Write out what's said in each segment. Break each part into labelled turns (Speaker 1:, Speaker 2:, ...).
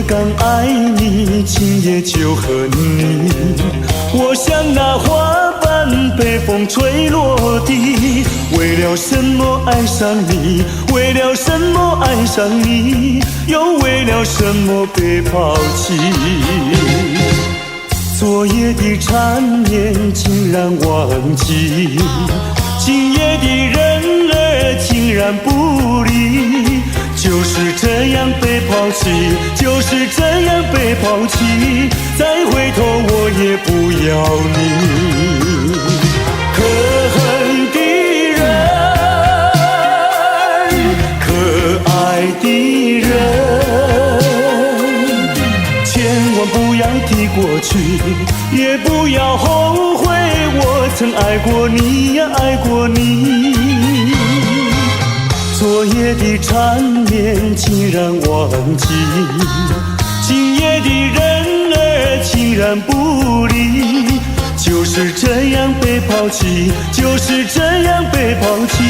Speaker 1: 刚爱你，今夜就和你。我像那花瓣被风吹落地，为了什么爱上你？为了什么爱上你？又为了什么被抛弃？昨夜的缠绵竟然忘记，今夜的人儿竟然不理。就是这样被抛弃，就是这样被抛弃，再回头我也不要你。可恨的人，可爱的人，千万不要提过去，也不要后悔我曾爱过你呀，爱过你。昨夜的缠绵竟然忘记，今夜的人儿竟然不理。就是这样被抛弃，就是这样被抛弃，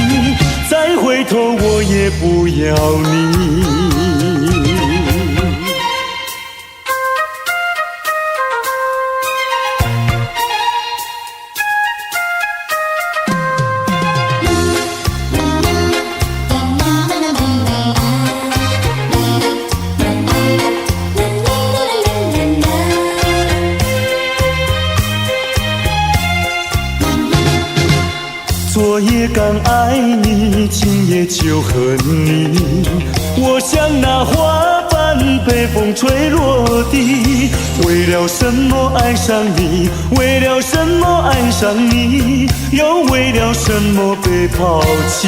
Speaker 1: 再回头我也不要你。昨夜刚爱你，今夜就和你。我像那花瓣被风吹落地，为了什么爱上你？为了什么爱上你？又为了什么被抛弃？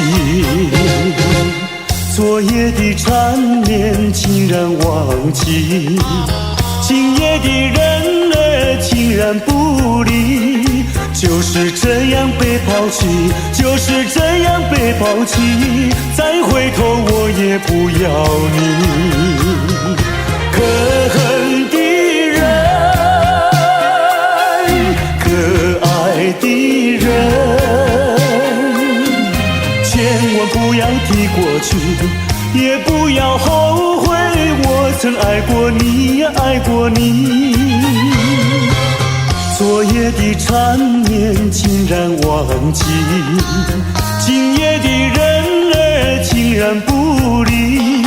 Speaker 1: 昨夜的缠绵竟然忘记，今夜的人儿竟然不理。就是这样被抛弃，就是这样被抛弃，再回头我也不要你。可恨的人，可爱的人，千万不要提过去，也不要后悔我曾爱过你呀，爱过你。昨夜的缠绵竟然忘记，今夜的人儿竟然不理。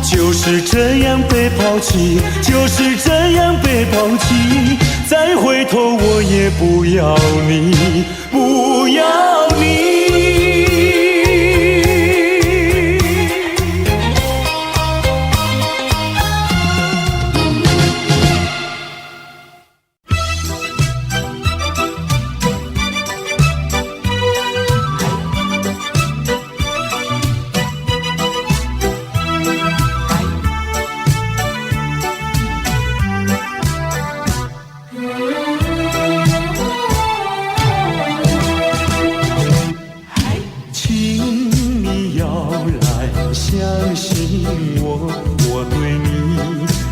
Speaker 1: 就是这样被抛弃，就是这样被抛弃，再回头我也不要你，不要你。相信我，我对你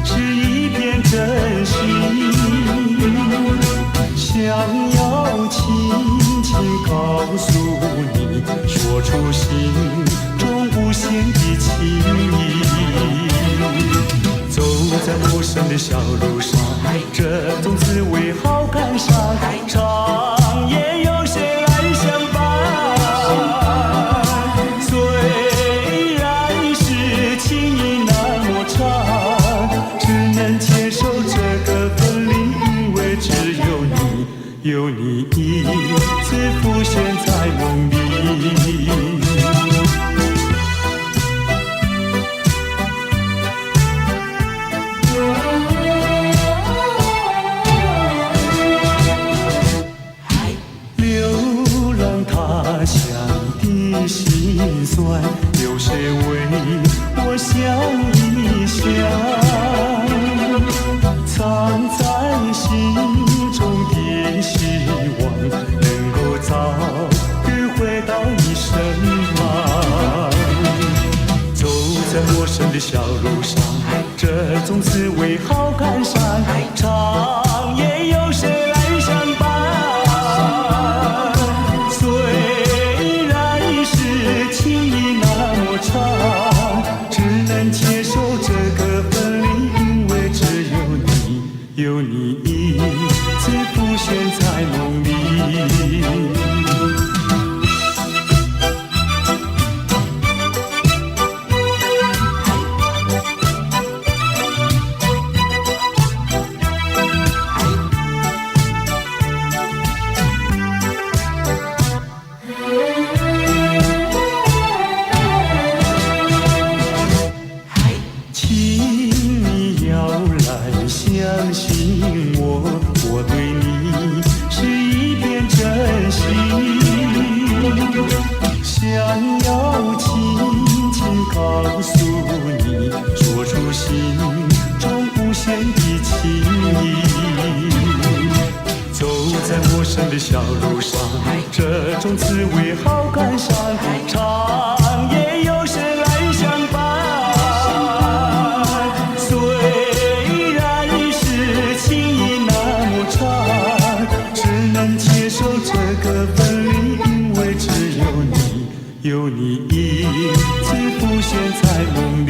Speaker 1: 是一片真心，想要轻轻告诉你，说出心中无限的情意。走在陌生的小路上，这种滋味好感伤，长夜有谁来相伴？有你一次浮现在梦里，流浪他乡的辛酸，有谁为我想一想？藏在心中的希望，能够早日回到你身旁。走在陌生的小路上，这种滋味好感伤，长夜有谁来相伴？虽然是情意那么长，只能接受这个分离，因为只想要轻轻告诉你，说出心中无限的情意。走在陌生的小路上，这种滋味好感伤，长夜有谁来相伴？虽然是情意那么长，只能接受这个分离，因为只有你，有你一直浮现在梦里。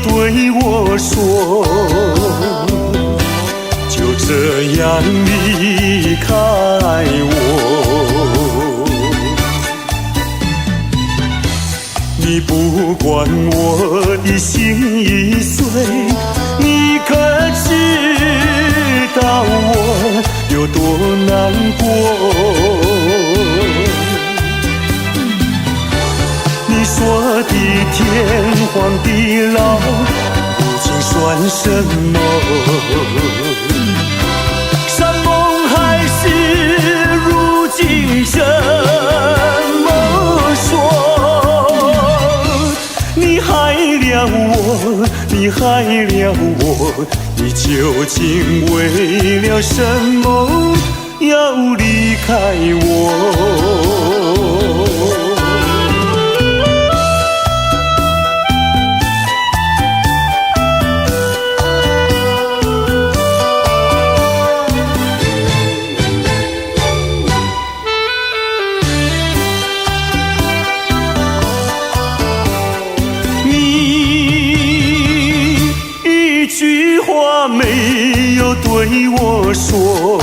Speaker 1: 对我说，就这样离开我。你不管我的心已碎，你可知道我有多难过？你说的天荒地老，如今算什么？山盟海誓，如今怎么说？你害了我，你害了我，你究竟为了什么要离开我？没有对我说，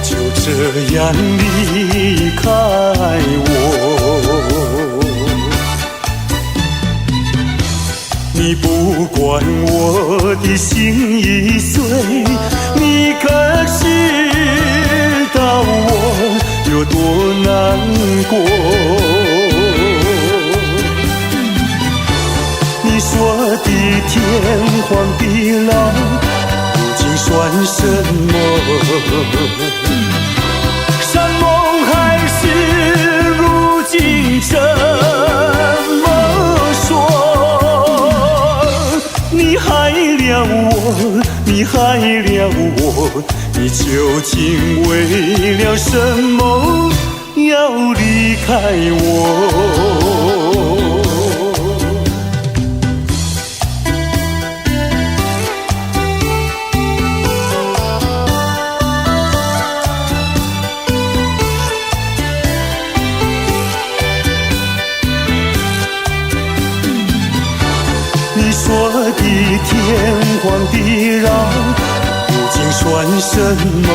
Speaker 1: 就这样离开我。你不管我的心已碎，你可知道我有多难过？你说的天荒地老，如今算什么？山盟海誓，如今怎么说？你害了我，你害了我，你究竟为了什么要离开我？说的天荒地老，如今算什么？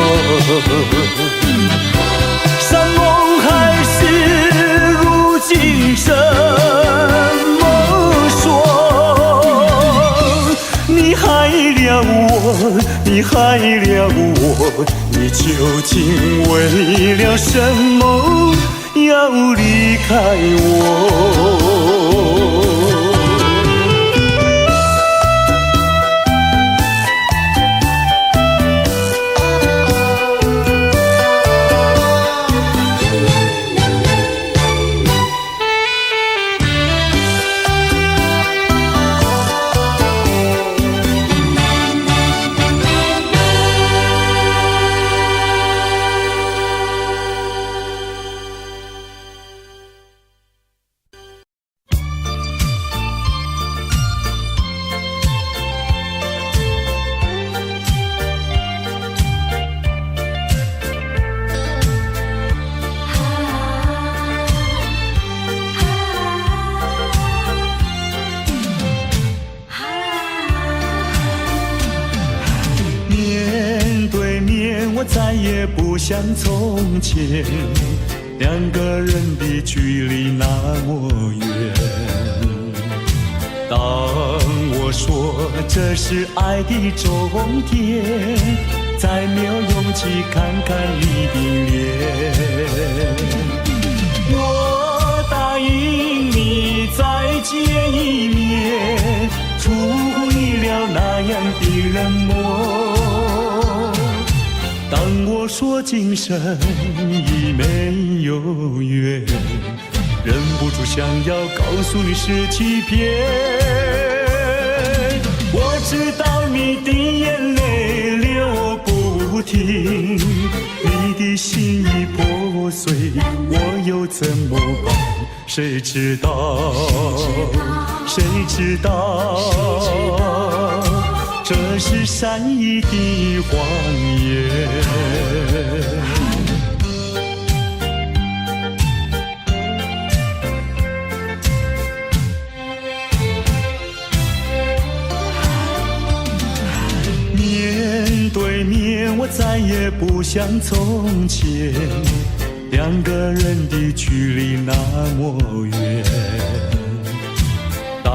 Speaker 1: 山盟海誓，如今怎么说？你害了我，你害了我，你究竟为了什么要离开我？像从前，两个人的距离那么远。当我说这是爱的终点，再没有勇气看看你的脸。我答应你再见一面，出乎意料那样的冷漠。当我说今生已没有缘，忍不住想要告诉你是欺骗。我知道你的眼泪流不停，你的心已破碎，我又怎么办？谁知道？谁知道？这是善意的谎言。面对面，我再也不像从前，两个人的距离那么远。当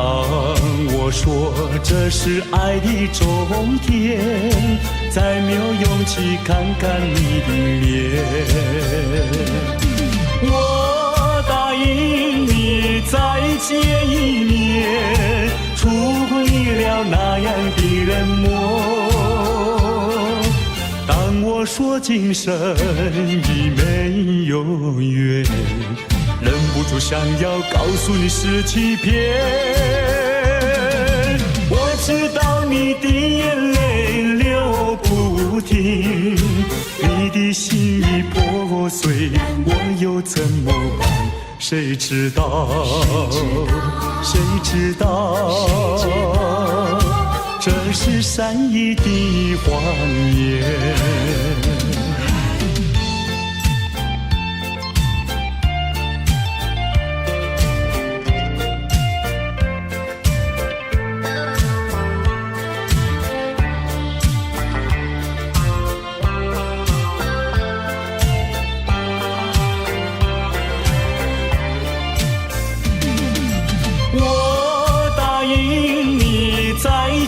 Speaker 1: 我说这是爱的终点，再没有勇气看看你的脸。我答应你再见一面，出乎意料那样的冷漠。当我说今生已没有缘，忍不住想要告诉你是欺骗。我知道你的眼泪流不停，你的心已破碎，我又怎么办？谁知道？谁知道？这是善意的谎言。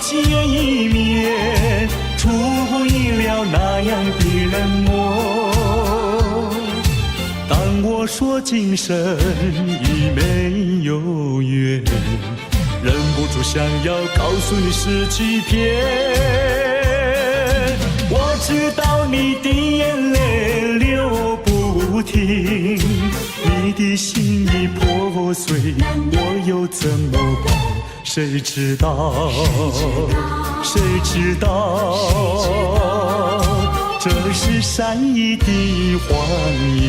Speaker 1: 见一面，出乎意料那样的冷漠。当我说今生已没有缘，忍不住想要告诉你是欺骗。我知道你的眼泪流不停，你的心已破碎，我又怎么办？谁知道？谁知道？这是善意的谎言。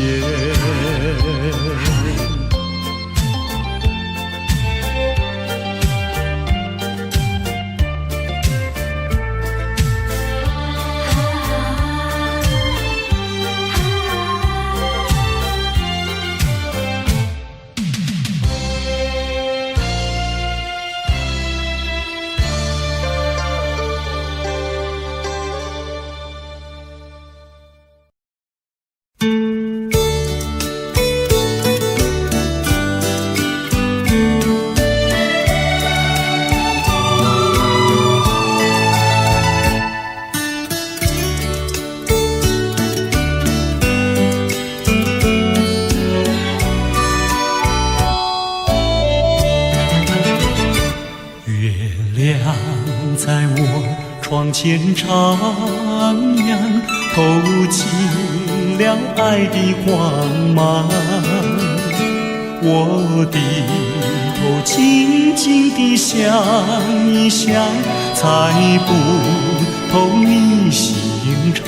Speaker 1: 在我窗前徜徉，透进了爱的光芒。我低头静静地想一想，猜不透你心肠。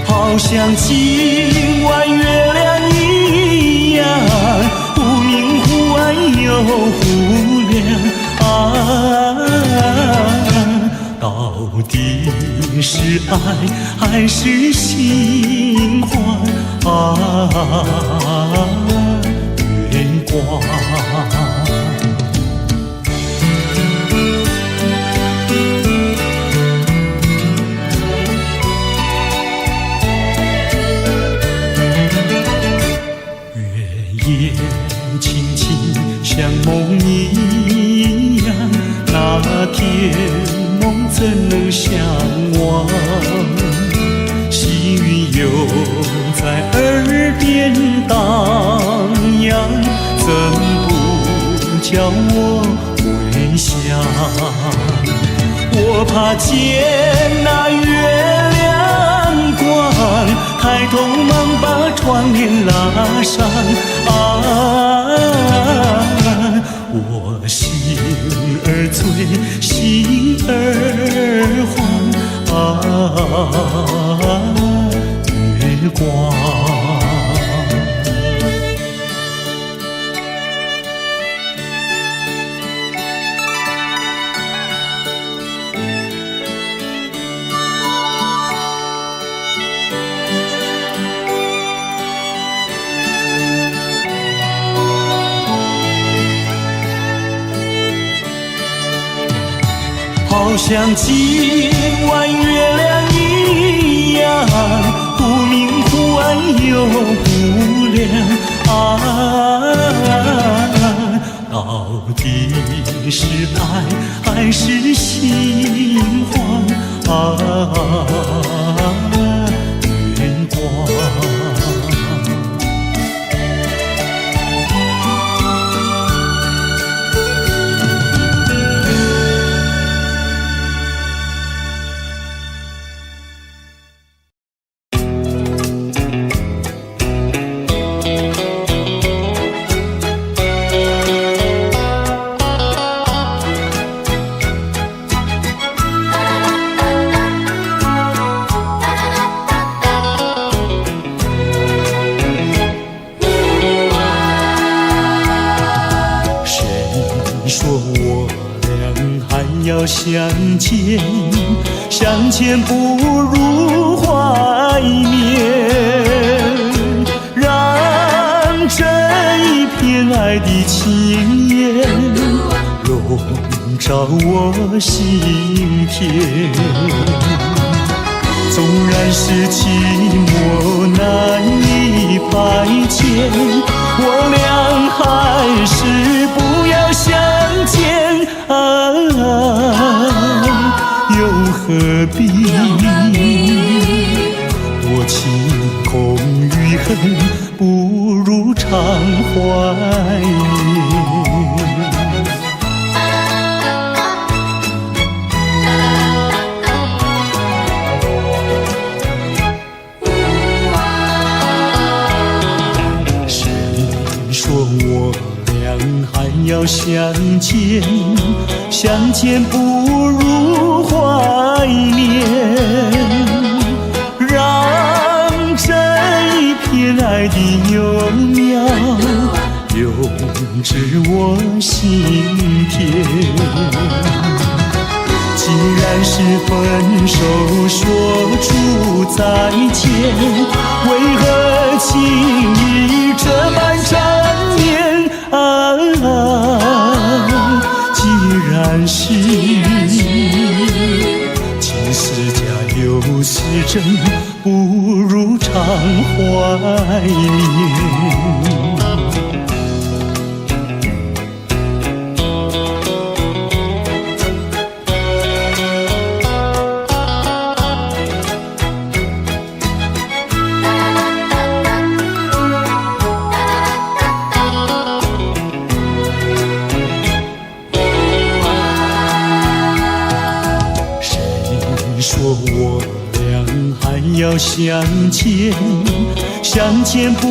Speaker 1: 好像今晚月亮一样，忽明忽暗又忽亮。到底是爱还是心慌？月光。夜轻轻像梦一样，那天梦怎能相忘？细雨又在耳边荡漾，怎不叫我回想？我怕见那月亮光，抬头忙把窗帘拉上。我心儿醉，心儿慌。月光。好像今晚月亮一样，忽明忽暗又忽亮。到底是爱还是心慌？月光。相见，相见不如怀念，让这一片爱的情缘笼罩我心田。纵然是寂寞难以排遣，我俩还是不要相见。又何必多情空余恨，不如常怀念。谁说我俩还要相见？相见不如怀念，让这一片爱的幼苗永植我心田。既然是分手说出再见，为何情意这般缠绵？既然是情是假又是真，不如常怀念。说我俩还要相见，相见不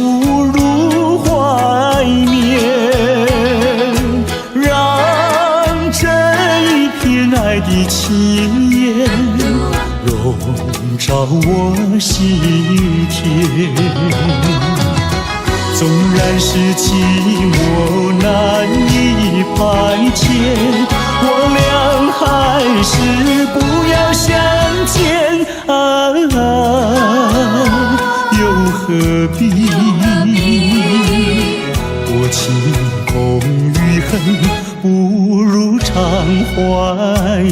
Speaker 1: 如怀念，让这一片爱的情缘笼罩我心田。纵然是寂寞难以排遣，我俩还是不要相见。又何必多情空余恨，不如常怀念。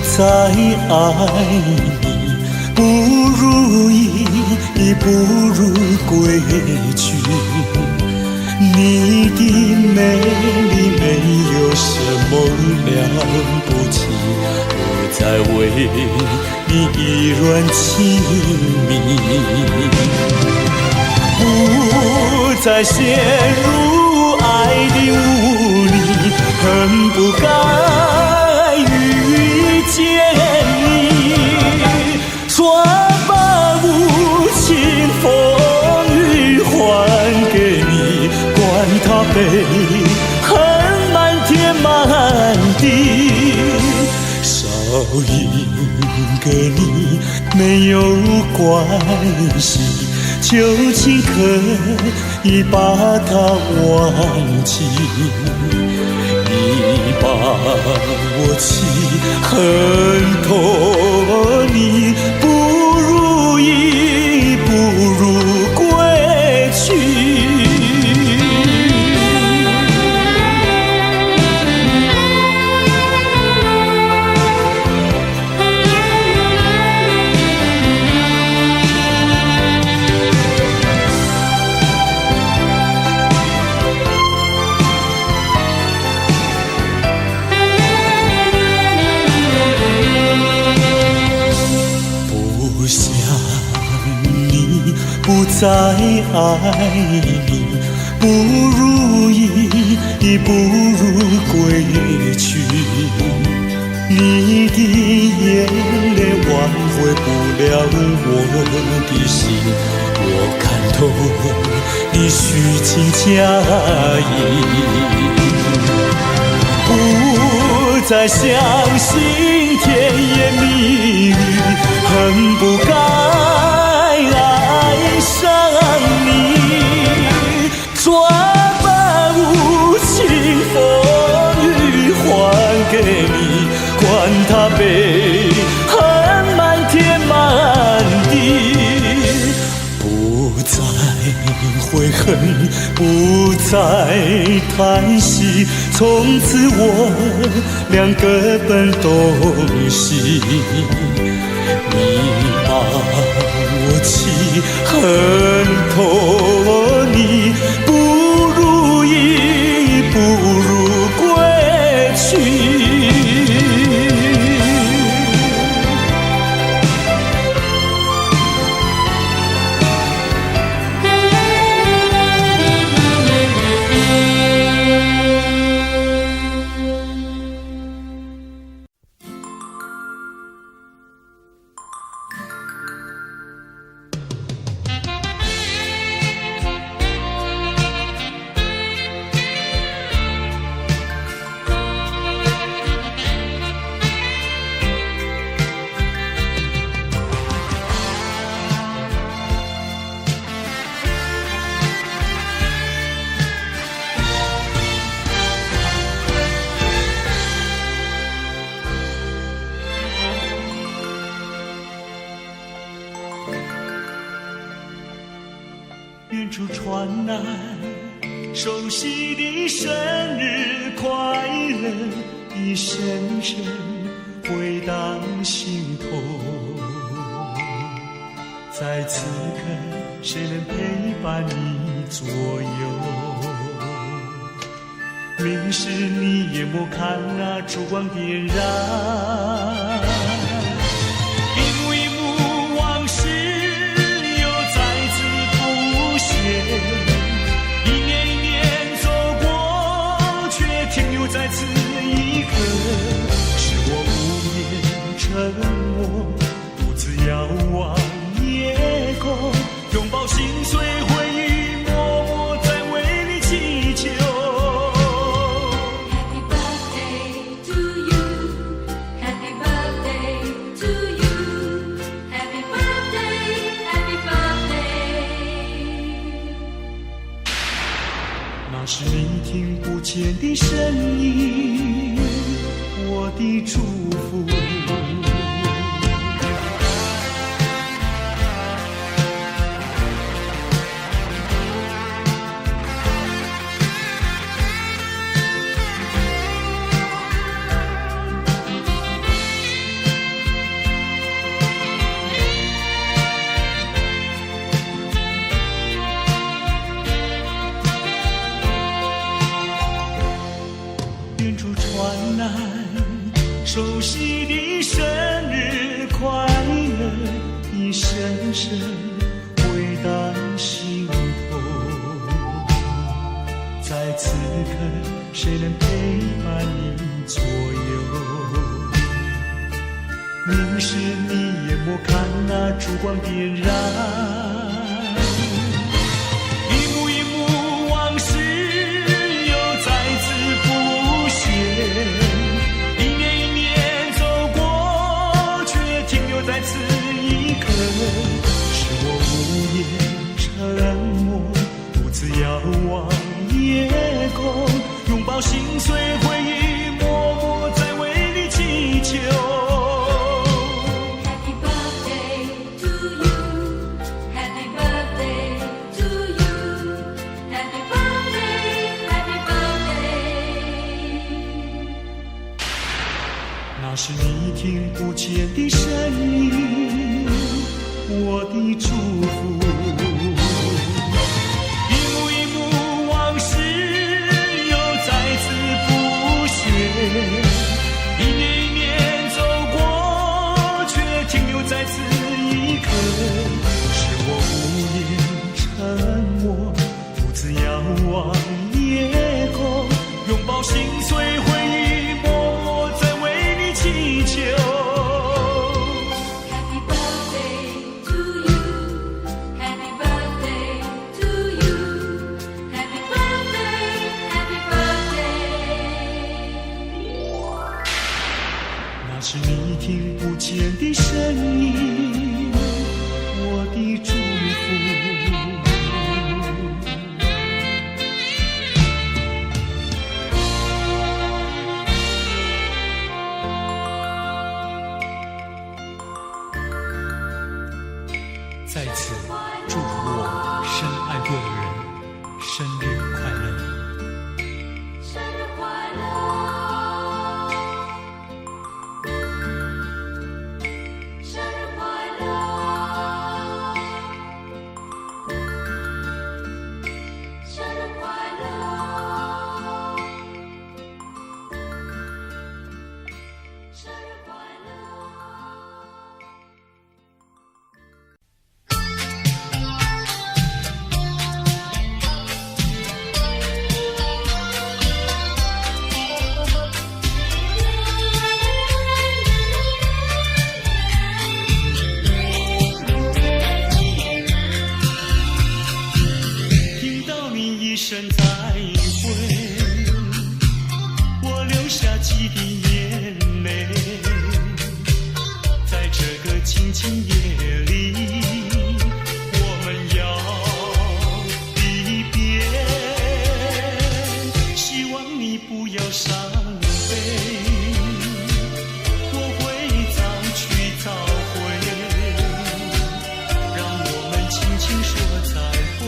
Speaker 1: 再爱你，不如意已不如归去。你的美丽没有什么了不起，我在为你依然亲密，不再陷入爱的雾里，恨不该遇见你，说把无情风雨还给你，管他悲恨满天满地，少一个你没有关系，就请可以把它忘记。你把我气恨透，你不如意不如归去。不再爱你，不如意已不如归去。你的眼泪挽回不了我的心，我看透你虚情假意，不再相信甜言蜜语，恨不该爱上你，抓把无情风雨还给你，管他悲恨满天满地，不再悔恨，不再叹息，从此我俩各奔东西。你把我气恨透，你不如意不如归去。远处传来熟悉的生日快乐，一声声回荡心头。在此刻，谁能陪伴你左右？明时你也莫看那烛光点燃，一年一年走过，却停留在此一刻，是我无言沉默，独自遥望夜空，拥抱心碎回忆，默默在为你祈求。Happy birthday to you, happy birthday to you, happy birthday, happy birthday。那是你听不见的声音，我的祝福。远处传来熟悉的生日快乐，已深深回荡心头。在此刻，谁能陪伴你左右？凝视你眼眸，看那烛光点燃，一幕一幕往事又再次浮现，一年一年走过，却停留在此一刻，是我无言沉默，独自遥望夜空，拥抱心碎回忆，默默在为你祈求。那是你听不见的声音，我的祝福。一幕一幕往事又再次浮现，一年一年走过，却停留在此一刻，是我无言沉默，独自遥望夜空，拥抱心碎回忆，默默在为你祈求。Happy birthday to you, Happy birthday to you, Happy birthday, Happy birthday。那是你听不见的声音，我的祝福。在此祝福我深爱过的人生日快乐，生日快乐，生日快乐，生日快乐，生日快乐。一声再会，我流下几滴眼泪，在这个静静夜里，我们要离别，希望你不要伤悲，我会早去早回，让我们轻轻说再会，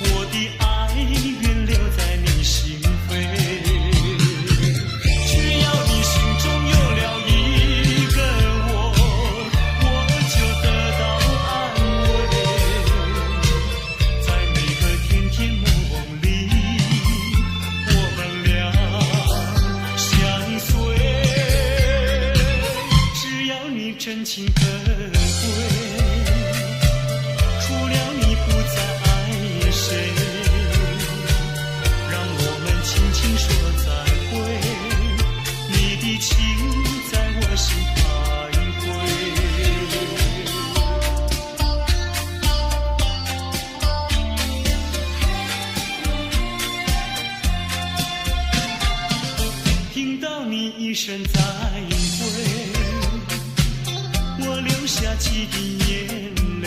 Speaker 1: 我的爱愿留在你心扉，只要你心中有了一个我，我就得到安慰。在每个甜甜梦里，我们俩相随，只要你真情可贵，除了你不再爱谁，让我们轻轻说再会，你的情在我心徘徊。听到你一声再会，我流下几滴眼泪，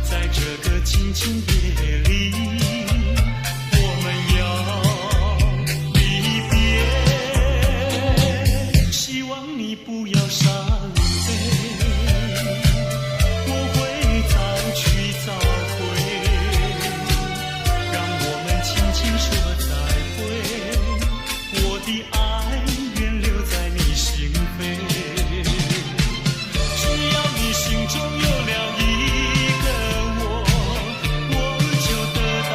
Speaker 1: 在这个静静夜里，我们要离别，希望你不要伤悲，我会早去早回，让我们轻轻说再会，我的爱愿留在你心扉，只要你心中有了一个我，我就得到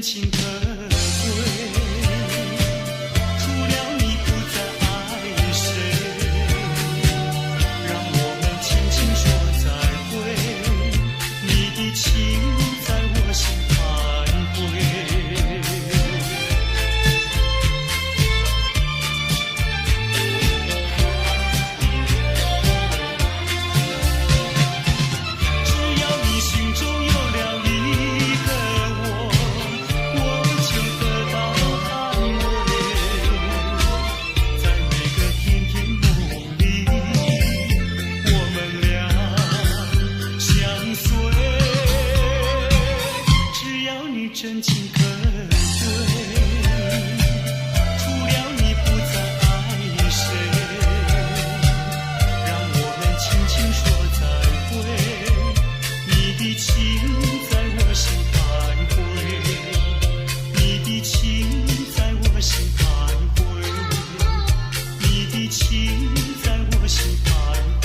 Speaker 1: 情可贵，除了你不再爱谁，让我们轻轻说再会，你的情在我心徘徊。只要你心中有了一个我，我就得到安慰。在每个甜甜梦里，我们俩相随。只要你真情可贵，除了你不再爱谁，让我们轻轻说再会。你的情在我心徘徊，你的情在我心徘徊，你的情在我心徘徊。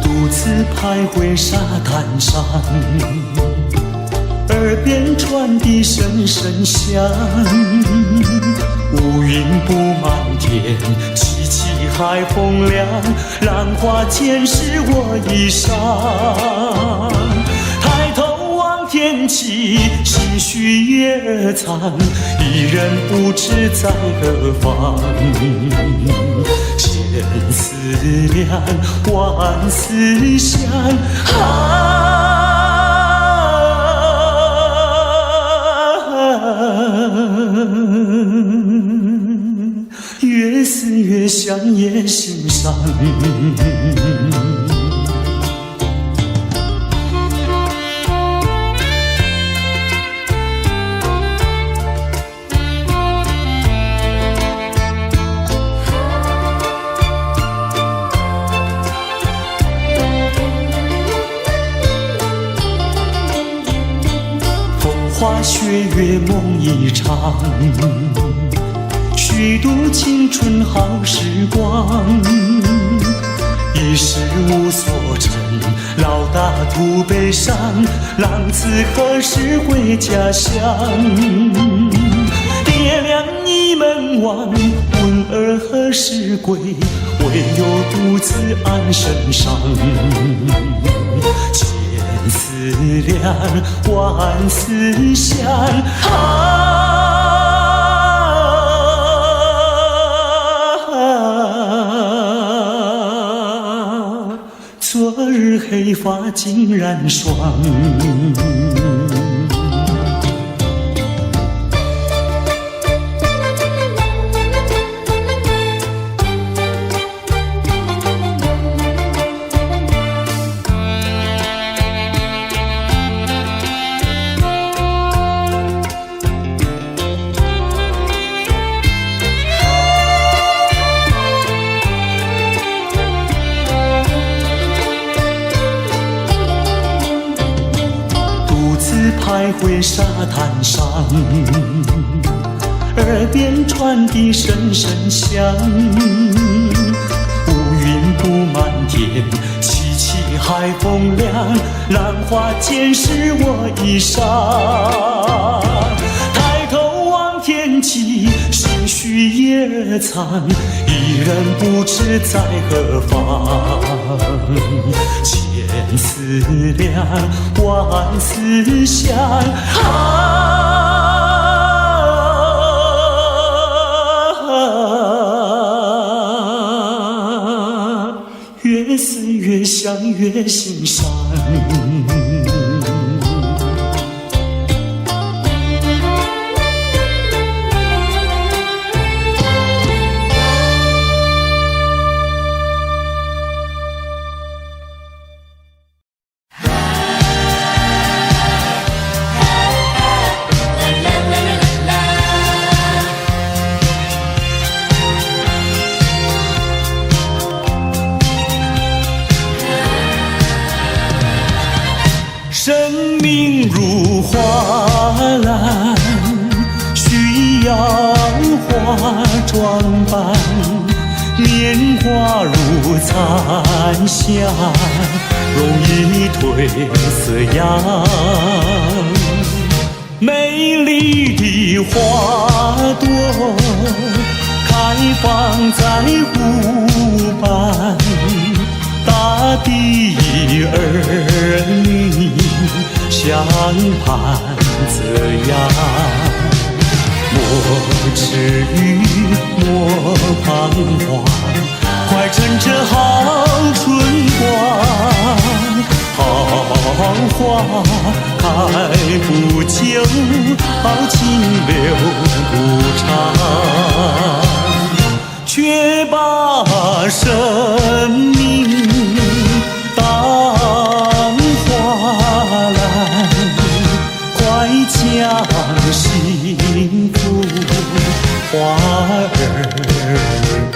Speaker 1: 独自徘徊沙滩上，耳边传递声声响。乌云布满天，凄凄海风凉，浪花溅湿我衣裳。抬头望天际，心绪也藏，一人不知在何方。千思量，万思想，越思越想也心伤。花雪月梦一场，虚度青春好时光。一时无所成，老大徒悲伤，浪子何时回家乡？爹娘倚门望，问儿何时归？唯有独自安身上。千思量，万思想，昨日黑发竟然霜。徘徊沙滩上，耳边传递声声响。乌云布满天，凄凄海风凉，浪花溅湿我衣裳。抬头望天际，心绪也藏，一人不知在何方。千思量，万思想，越思越想越心伤。生命如花篮，需要化妆扮，年华如残香，容易褪色样。美丽的花朵开放在湖畔，大地儿女相伴这样。莫迟疑，莫彷徨，快趁着好春光。好花开不久，好情留不长，却把生命当花篮，快将幸福花儿伴。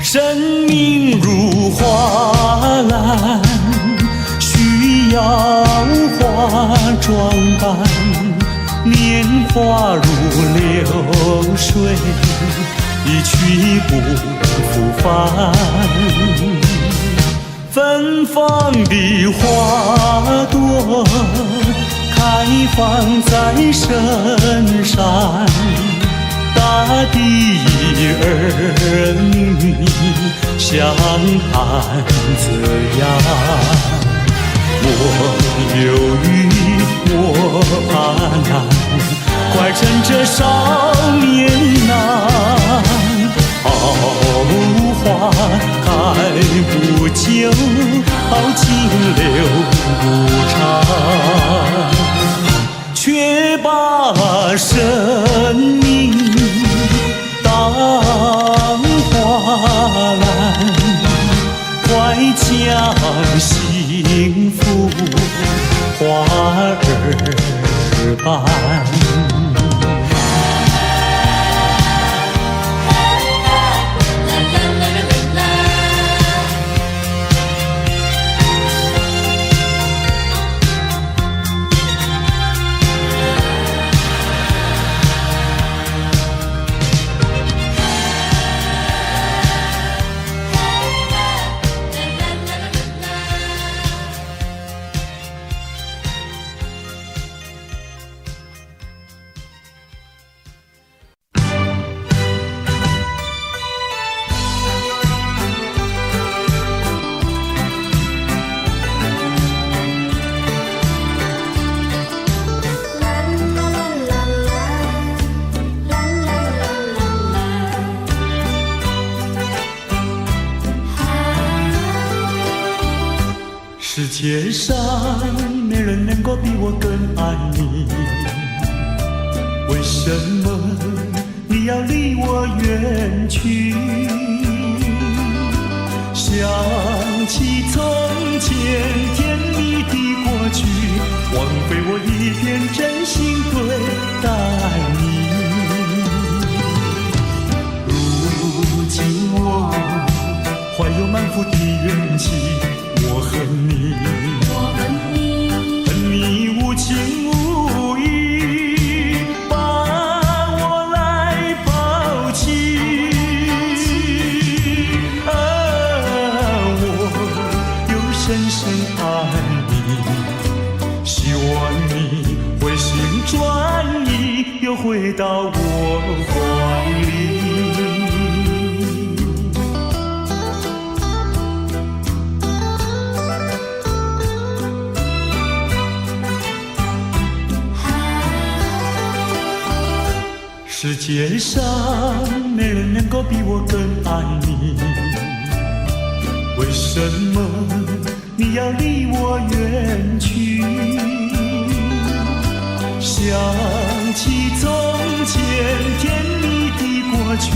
Speaker 1: 生命如花篮，需要化妆扮，年华如流水，一去不复返。芬芳的花朵开放在深山，大地儿女相伴这样。莫犹豫，莫怕难，快趁着少年郎。好花开不久，好情留不长，却把生命当花篮，快将幸福花儿伴。世界上没人能够比我更爱你，为什么你要离我远去？想起从前甜蜜的过去，枉费我一片真心对待你。如今我怀有满腹的怨气，我恨你，恨你无情无义，把我来抛弃。我又深深爱你，希望你回心转意，又回到我怀里。世界上没人能够比我更爱你，为什么你要离我远去？想起从前甜蜜的过去，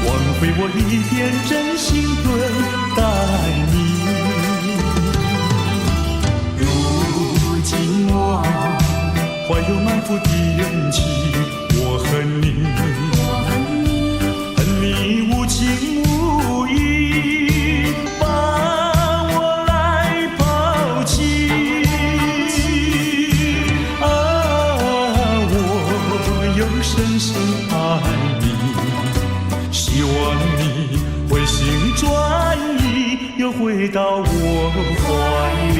Speaker 1: 枉费我一片真心对待你。到我怀里。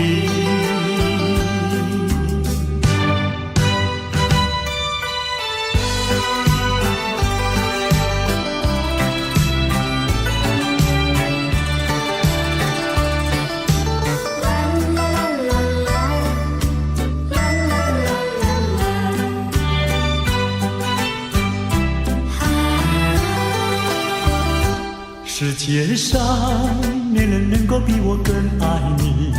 Speaker 1: 世界上没人能够比我更爱你，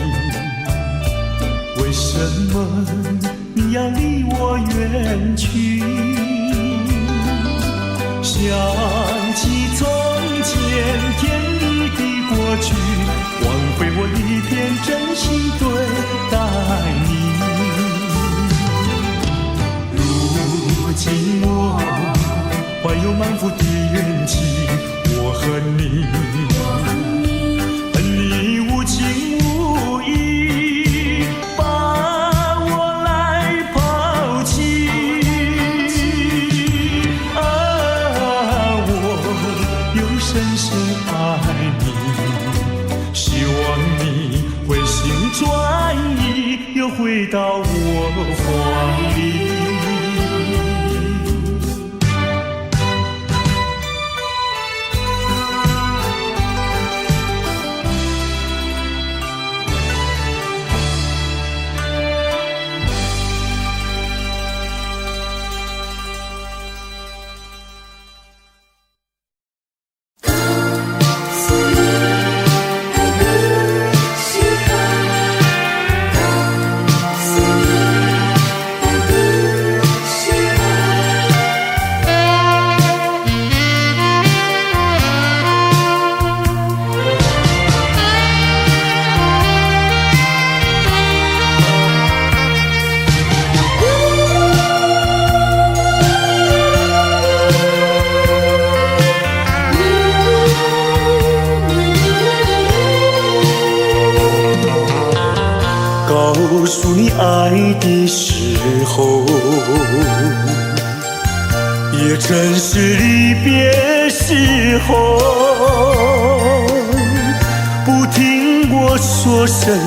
Speaker 1: 为什么你要离我远去？想起从前甜蜜的过去，挽回我一片真心对待你。如今我怀有满腹的怨气，我恨你，恨你无情无义，把我来抛弃。我又深深爱你，希望你回心转意，又回到我怀里。告诉你爱的时候，也正是离别时候。不听我说声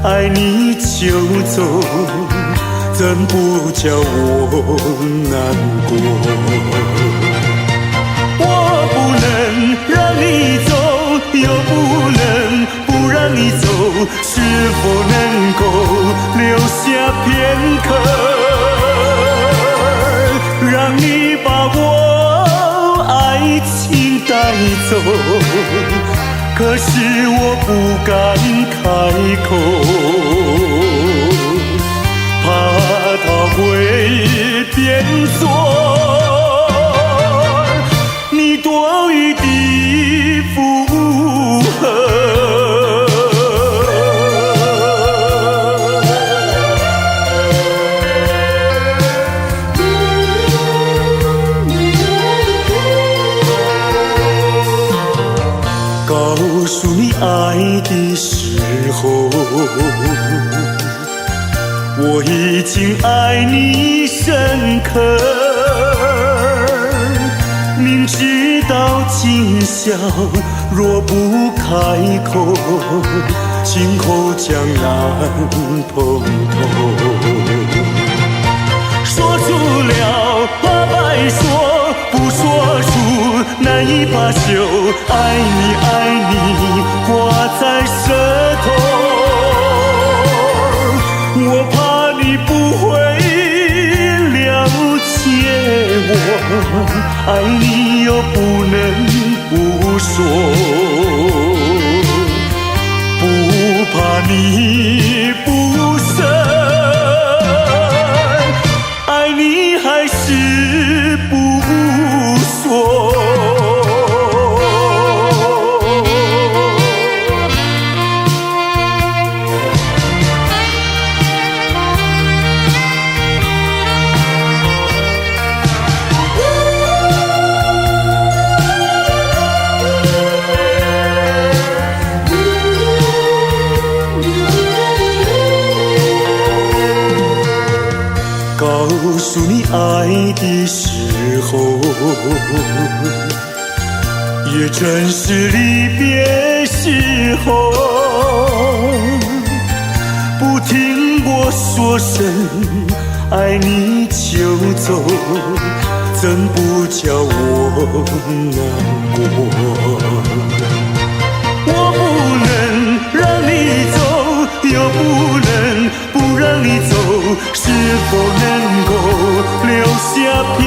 Speaker 1: 爱你就走，怎不叫我难过？我不能让你走，又不能不让你走，是否能够留下片刻，让你把我爱情带走？可是我不敢开口，怕它会变作你多余的负荷。告诉你爱的时候，我已经爱你深刻，明知道今宵若不开口，今后将难碰头。说出了怕白说，不说出难以罢休，爱你爱你挂在舌头，我怕你不会了解我，爱你又不能不说，不怕你不舍，爱你还是不说。告诉你爱的时候，也正是离别时候。说声爱你就走，怎不叫我难过？我不能让你走，又不能不让你走，是否能够留下片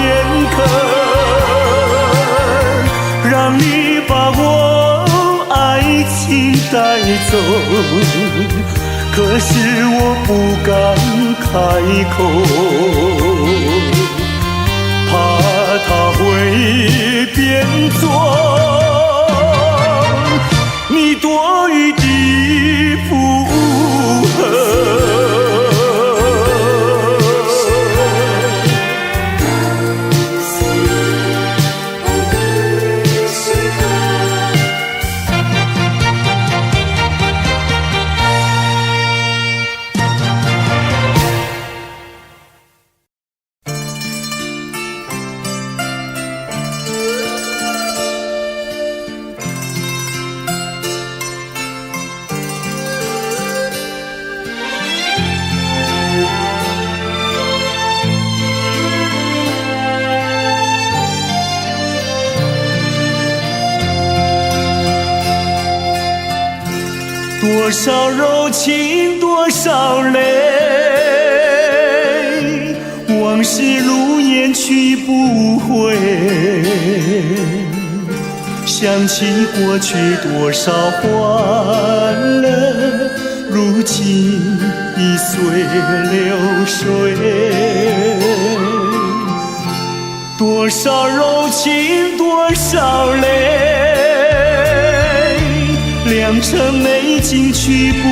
Speaker 1: 刻，让你把我爱情带走？可是我不敢开口，怕它会变作你多余的负荷。多少柔情多少泪，往事如烟去不回。想起过去多少欢乐，如今已随流水。多少柔情多少泪，良辰美景去不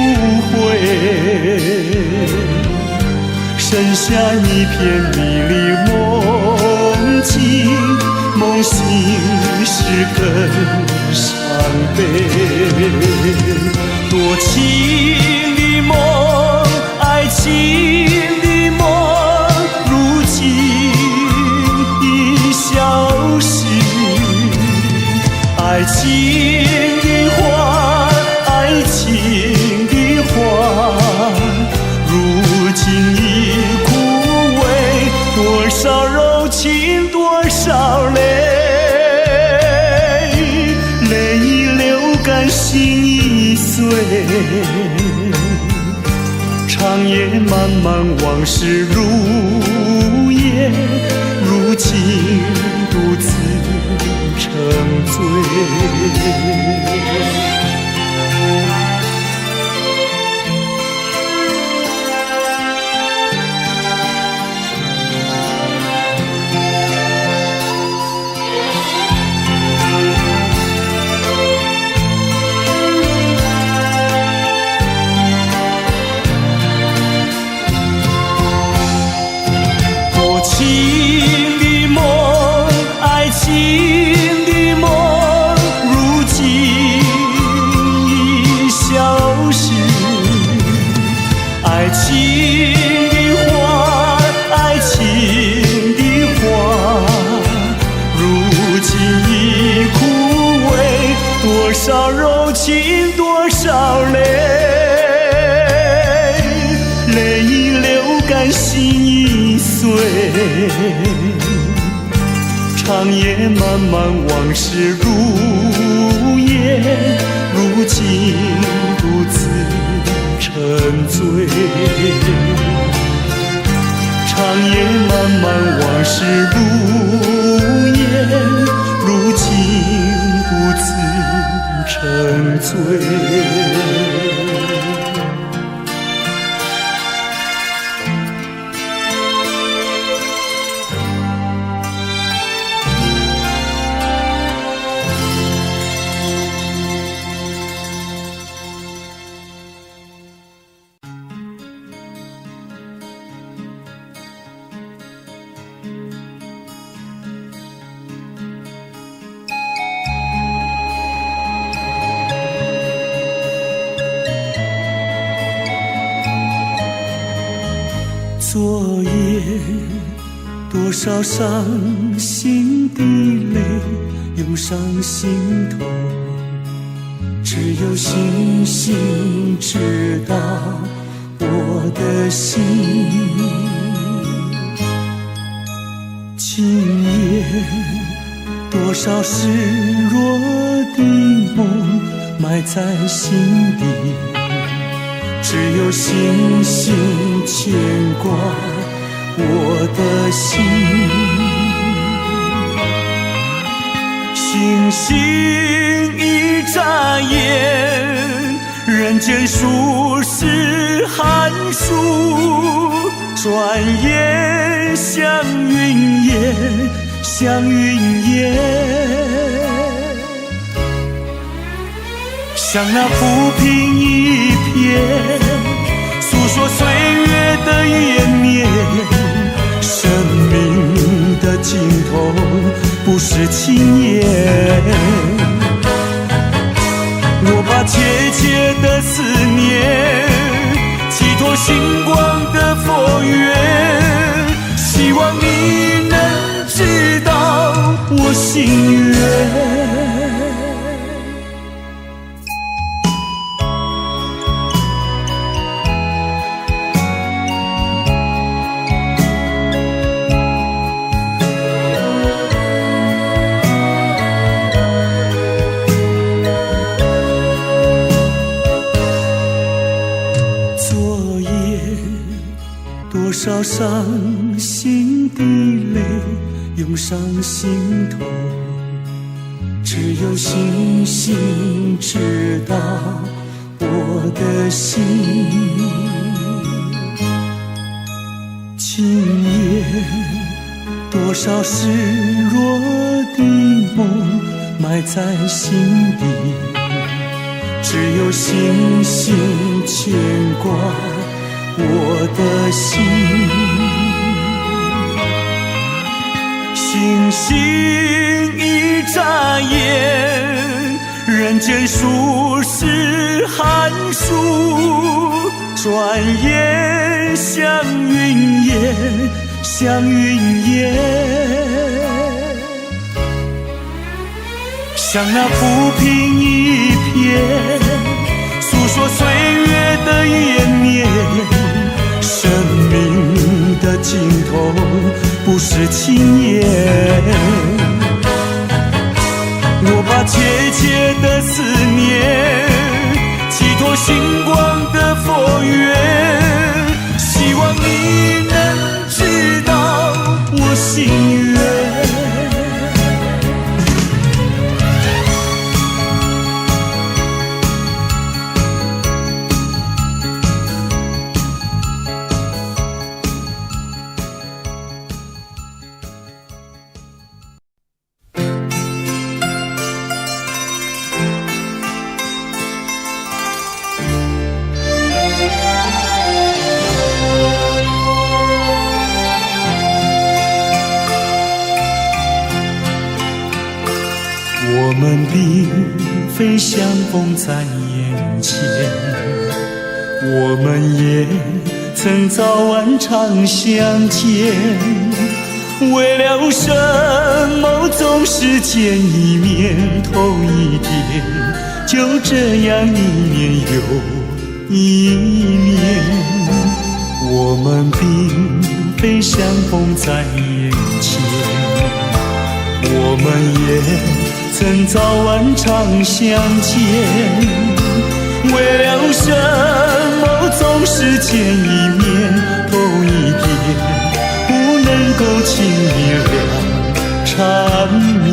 Speaker 1: 回，剩下一片迷离梦境，梦醒时更伤悲。多情的梦，爱情的梦，如今已消失。爱情的花，爱情的花，如今已枯萎。多少柔情多少泪，泪已流干心已碎。长夜漫漫往事如烟，如今独自沉醉。多少柔情多少泪，泪已流干心已碎。长夜漫漫往事如烟，如今独自沉醉。长夜漫漫往事如烟，如今独自沉醉。昨夜多少伤心的泪涌上心头，只有星星知道我的心。今夜多少失落的梦埋在心底，只有星星牵挂我的心。星星一眨眼，人间数十寒暑，转眼像云烟，像云烟，像那浮萍一片，诉说岁月的延绵。生命的尽头不是轻言，我把切切的思念寄托星光的佛缘，希望你能知道我心愿。多少伤心的泪涌上心头，只有星星知道我的心。今夜多少失落的梦埋在心底，只有星星牵挂我的心。星星一眨眼，人间数十寒暑，转眼像云烟，像云烟，像那浮萍一片，诉说岁月的延绵。生命的尽头不是轻言，我把切切的思念寄托星光的佛缘，希望你能知道我心愿。我们并非相逢在眼前，我们也曾早晚常相见。为了什么总是见一面头一天，就这样一年又一年。我们并非相逢在眼前，我们也曾早晚常相见，为了什么总是见一面头一天，不能够轻易两缠绵。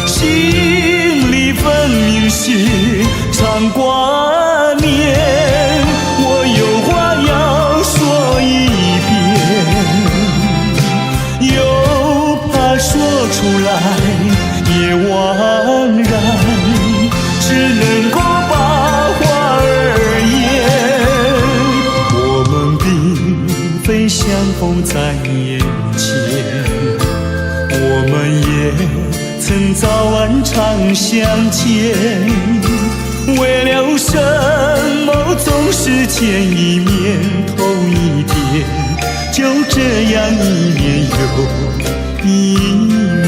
Speaker 1: 心里分明是常挂念，我有话要说一遍，又怕说出来也枉然，只能够把话儿言。我们并非相逢在眼前，我们也曾早晚常相见。为了什么总是见一面头一天，就这样一年又一年。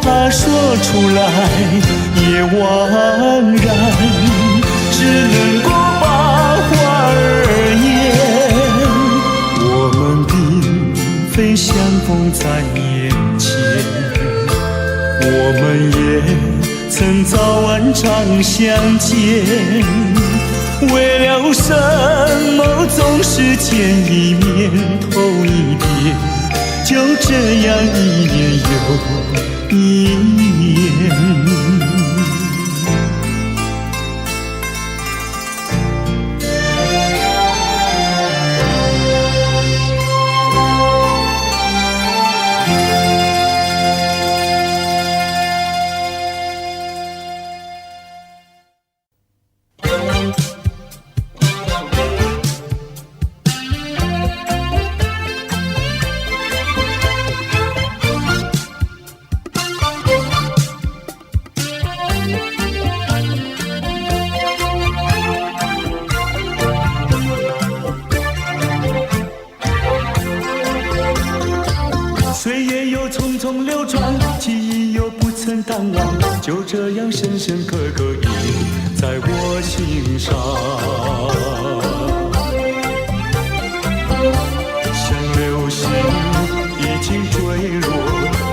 Speaker 1: 怕说出来也枉然，只能够把话儿言。我们并非相逢在眼前，我们也曾早晚常相见。为了什么总是见一面头一遍，就这样一年又一年。岁月又匆匆流转，记忆又不曾淡忘，就这样深深刻刻印在我心上。像流星已经坠落，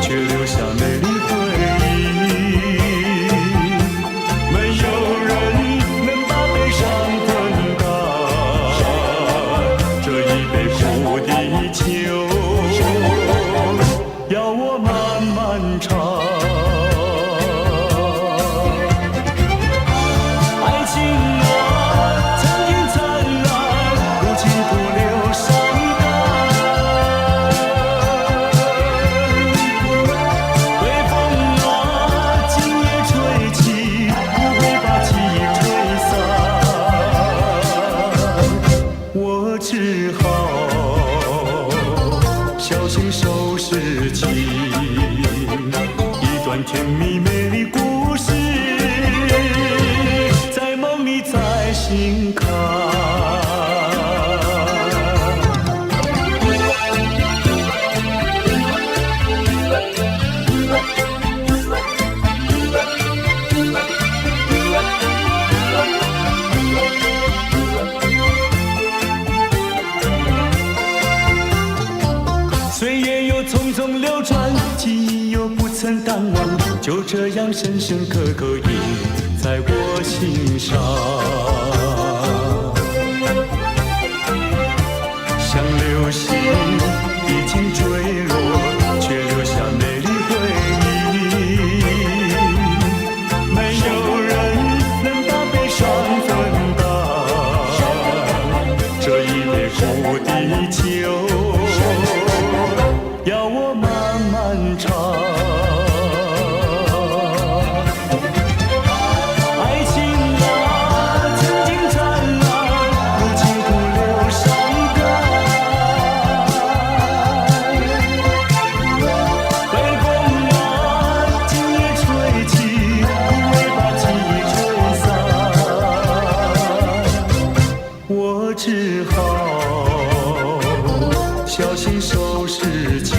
Speaker 1: 却留下美丽回忆。没有人能把悲伤分担，这一杯苦的酒要我慢慢尝。爱情啊，曾经灿烂，如今不留伤感。微风啊，今夜吹起，不会把记忆吹散。我只好小心收拾起一段甜蜜美丽故事，在梦里再醒看。岁月又匆匆流转，记忆又不曾淡忘，就这样深深刻刻印在我心上。像流星已经坠落，却留下美丽回忆。没有人能把悲伤分担，这一杯苦的酒要我慢慢尝。爱情啊，曾经灿烂，如今不留伤感。微风啊，今夜吹起，不会把记忆吹散。我只好小心收拾起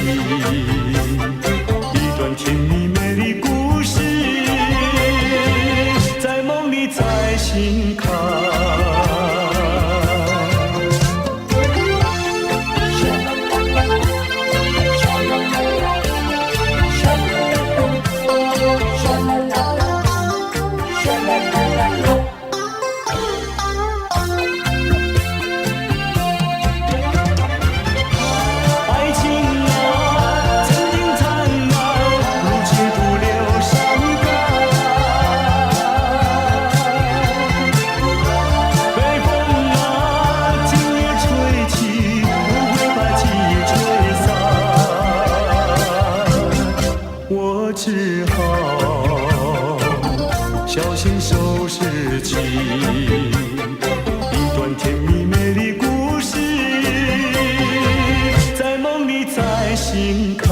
Speaker 1: 一段甜蜜美丽故事，在梦里再醒看。爱情啊，曾经灿烂，如今不留伤感。微风啊，今夜吹起，不会把记忆吹散。我只好小心收拾起一段甜蜜美丽故事，在梦里再醒看。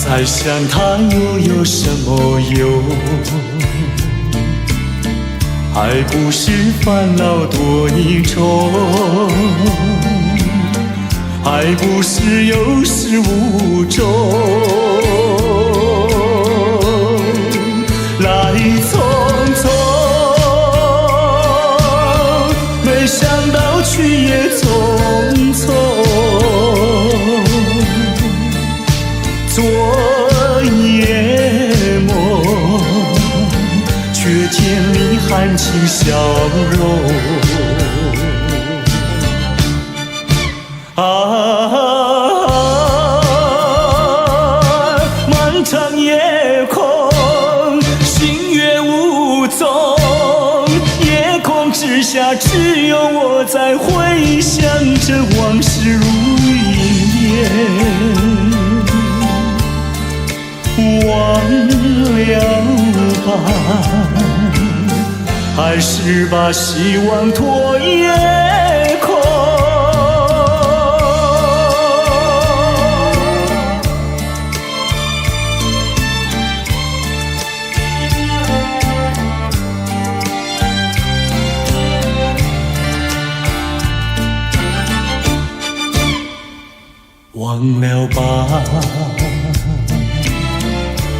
Speaker 1: 再想他又有什么用？还不是烦恼多一重，还不是有始无终。来匆匆，没想到去也匆匆。昨夜梦，却见你含情笑容。漫长夜空，星月无踪，夜空之下只有我在回想着往事如云烟。忘了吧，还是把希望托夜空。忘了吧，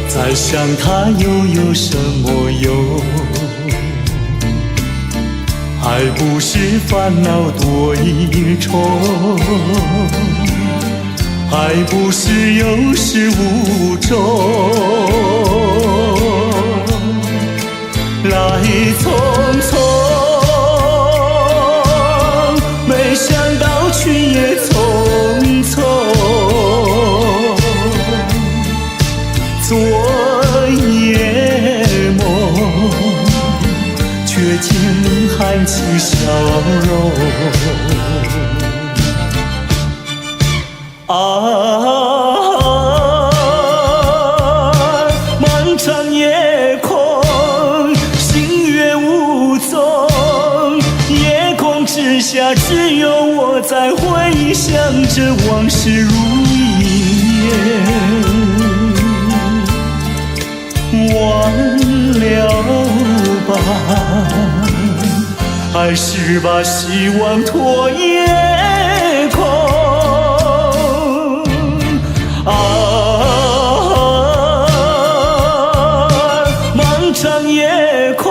Speaker 1: 再想他又有什么用？还不是烦恼多一重，还不是有始无终。来匆匆，没想到去也匆匆。昨夜梦，却见你含情笑容。漫长夜空，星月无踪，夜空之下只有我在回想着往事如云烟。忘了吧，还是把希望托夜空。漫长夜空，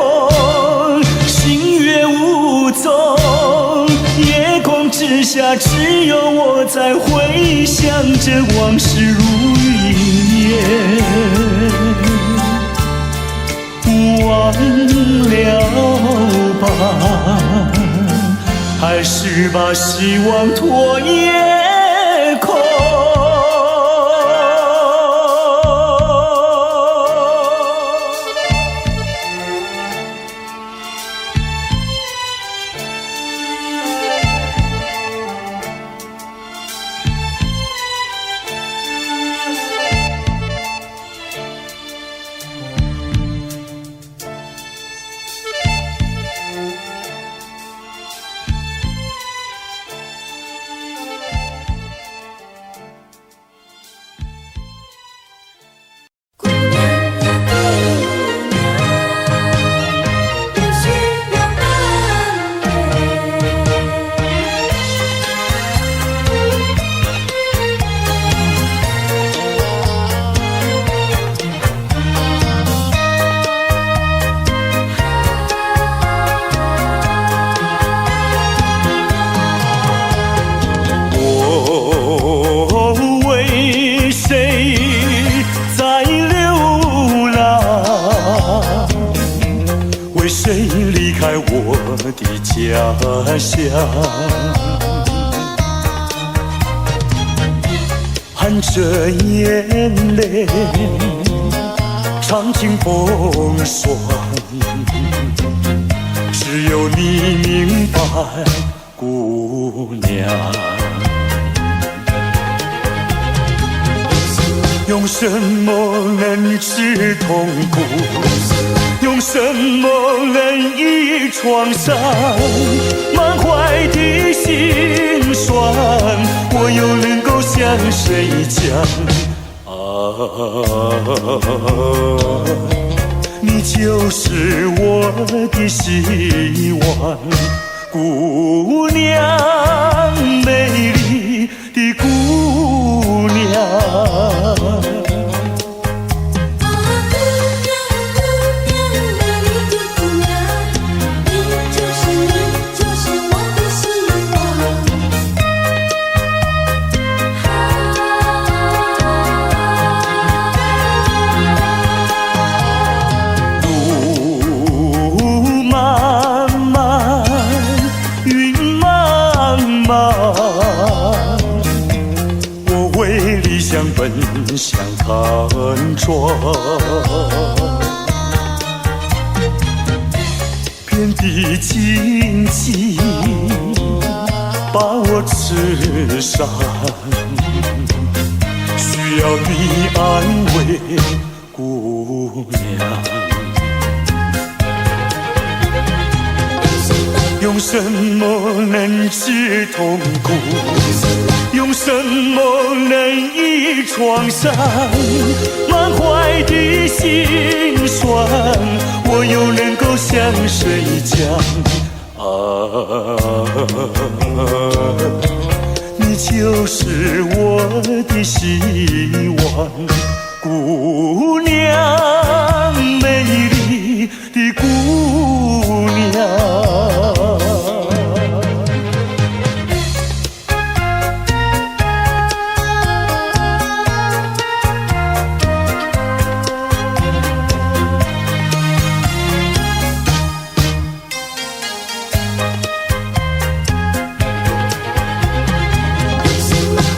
Speaker 1: 星月无踪，夜空之下只有我在回想着往事如云烟。忘了吧，还是把希望托夜空。谁离开我的家乡？含着眼泪，尝尽风霜。只有你明白，姑娘。用什么能治痛苦？用什么能医创伤？满怀的心酸，我又能够向谁讲？你就是我的希望，姑娘，美丽的姑娘。奔向坦壮，遍地荆棘把我刺伤，需要你安慰，姑娘。用什么能治痛苦？用什么能医创伤？满怀的心酸，我又能够向谁讲？你就是我的希望，姑娘，美丽的姑娘。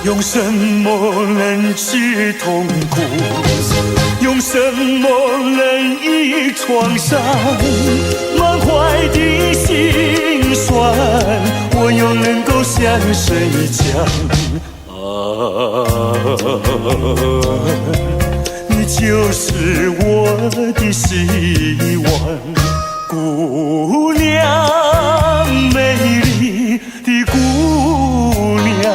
Speaker 1: 用什么能治痛苦？用什么能医创伤？满怀的心酸，我又能够向谁讲？你就是我的希望，姑娘，美丽的姑娘。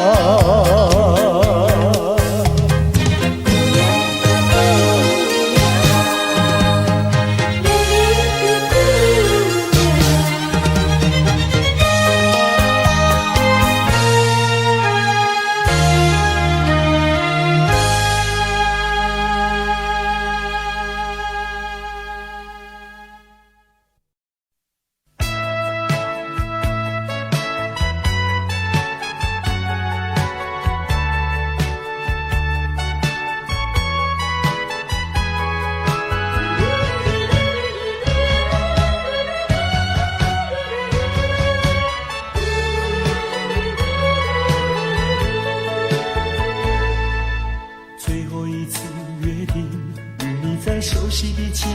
Speaker 1: 熟悉的街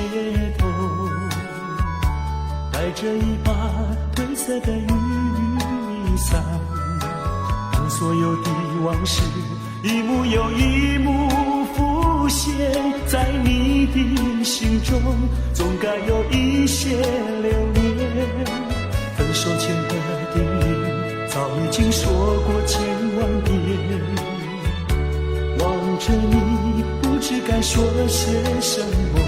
Speaker 1: 头，带着一把褪色的雨伞，当所有的往事一幕又一幕浮现在你的心中，总该有一些留恋。分手前的叮咛早已经说过千万遍，望着你不知该说些什么，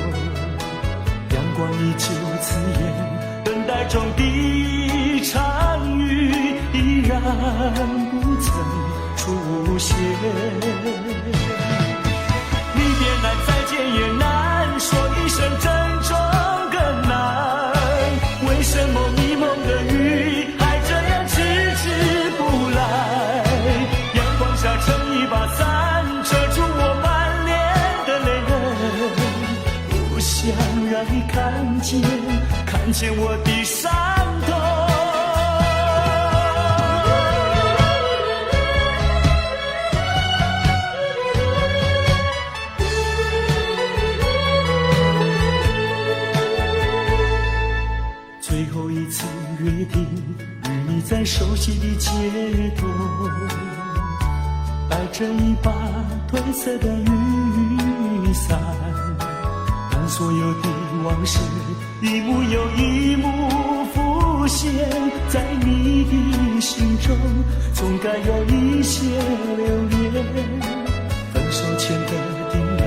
Speaker 1: 阳光依旧刺眼，等待中的一场雨依然不曾出现。离别难，再见也难，说一声珍重更难。为什么迷蒙的雨还这样迟迟不来？阳光下撑一把伞，遮住我满脸的泪痕，不想让你看见，看见我的伤痛。最后一次约定，与你在熟悉的街头，带着一把褪色的雨伞，当所有的往事一幕又一幕浮现在你的心中，总该有一些留恋。分手前的叮咛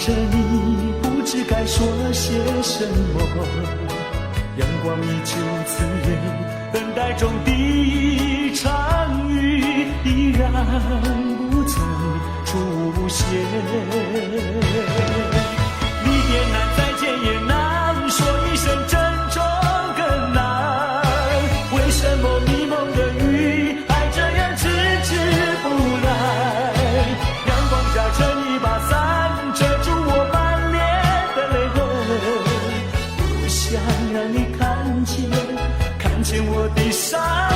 Speaker 1: 着你，不知该说些什么。阳光依旧刺眼，等待中第一场雨依然不曾出现。离别难，再见也难，说一声珍重更难。为什么迷蒙的雨还这样迟迟不来？阳光下撑一把伞，遮住我满脸的泪痕。不想让你看见我的伤。